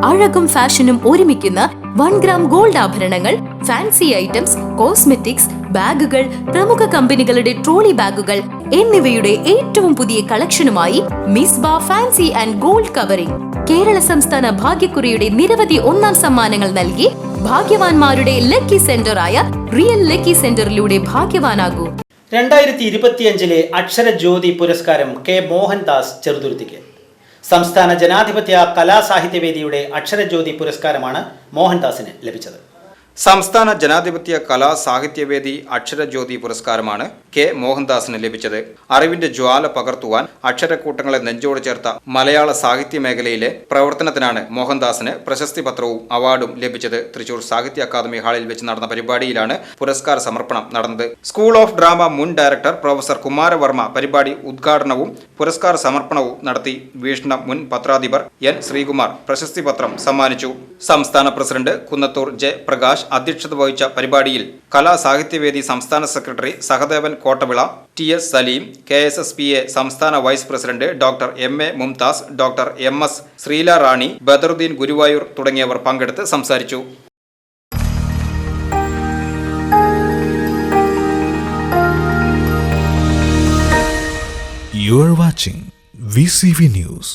അഴകും ഫാഷനും ഒരുമിക്കുന്ന 1 gram gold ആഭരണങ്ങൾ, ഫാൻസി ഐറ്റംസ്, കോസ്മെറ്റിക്സ്, ബാഗുകൾ, പ്രമുഖ കമ്പനികളുടെ ട്രോളി ബാഗുകൾ എന്നിവയുടെ ഏറ്റവും പുതിയ കളക്ഷനുമായി Misba fancy and gold covering. Kerala സംസ്ഥാന ഭാഗ്യക്കുറിയുടെ നിരവധി ഒന്നാം സമ്മാനങ്ങൾ നൽകി ഭാഗ്യവാന്മാരുടെ ലക്കി സെന്ററായ റിയൽ ലക്കി സെന്ററിലൂടെ ഭാഗ്യവാനാകൂ. 2025 അക്ഷരജ്യോതി പുരസ്കാരം കെ മോഹൻദാസ് ചെറുതുരുത്തിക്ക്. സംസ്ഥാന ജനാധിപത്യ കലാസാഹിത്യവേദിയുടെ അക്ഷരജ്യോതി പുരസ്കാരമാണ് മോഹൻദാസിന് ലഭിച്ചത്. സംസ്ഥാന ജനാധിപത്യ കലാ സാഹിത്യവേദി അക്ഷരജ്യോതി പുരസ്കാരമാണ് കെ മോഹൻദാസിന് ലഭിച്ചത്. അറിവിന്റെ ജ്വാല പകർത്തുവാൻ അക്ഷരക്കൂട്ടങ്ങളെ നെഞ്ചോട് ചേർത്ത മലയാള സാഹിത്യ മേഖലയിലെ പ്രവർത്തനത്തിനാണ് മോഹൻദാസിന് പ്രശസ്തി പത്രവും അവാർഡും ലഭിച്ചത്. തൃശൂർ സാഹിത്യ അക്കാദമി ഹാളിൽ വെച്ച് നടന്ന പരിപാടിയിലാണ് പുരസ്കാര സമർപ്പണം നടന്നത്. സ്കൂൾ ഓഫ് ഡ്രാമ മുൻ ഡയറക്ടർ പ്രൊഫസർ കുമാരവർമ്മ പരിപാടി ഉദ്ഘാടനവും പുരസ്കാര സമർപ്പണവും നടത്തി. വീക്ഷണം മുൻ പത്രാധിപർ എൻ ശ്രീകുമാർ പ്രശസ്തി പത്രം സമ്മാനിച്ചു. സംസ്ഥാന പ്രസിഡന്റ് കുന്നത്തൂർ ജെ പ്രകാശ് അധ്യക്ഷത വഹിച്ച പരിപാടിയിൽ കലാ സാഹിത്യവേദി സംസ്ഥാന secretary Sahadevan Kottavila, TS Saleem, KSSPA സംസ്ഥാന vice president doctor MA Mumtaz, doctor MS Sreela Rani, Badaruddin Guruvayur തുടങ്ങിയവർ പങ്കെടുത്ത് സംസാരിച്ചു. You are watching VCV News.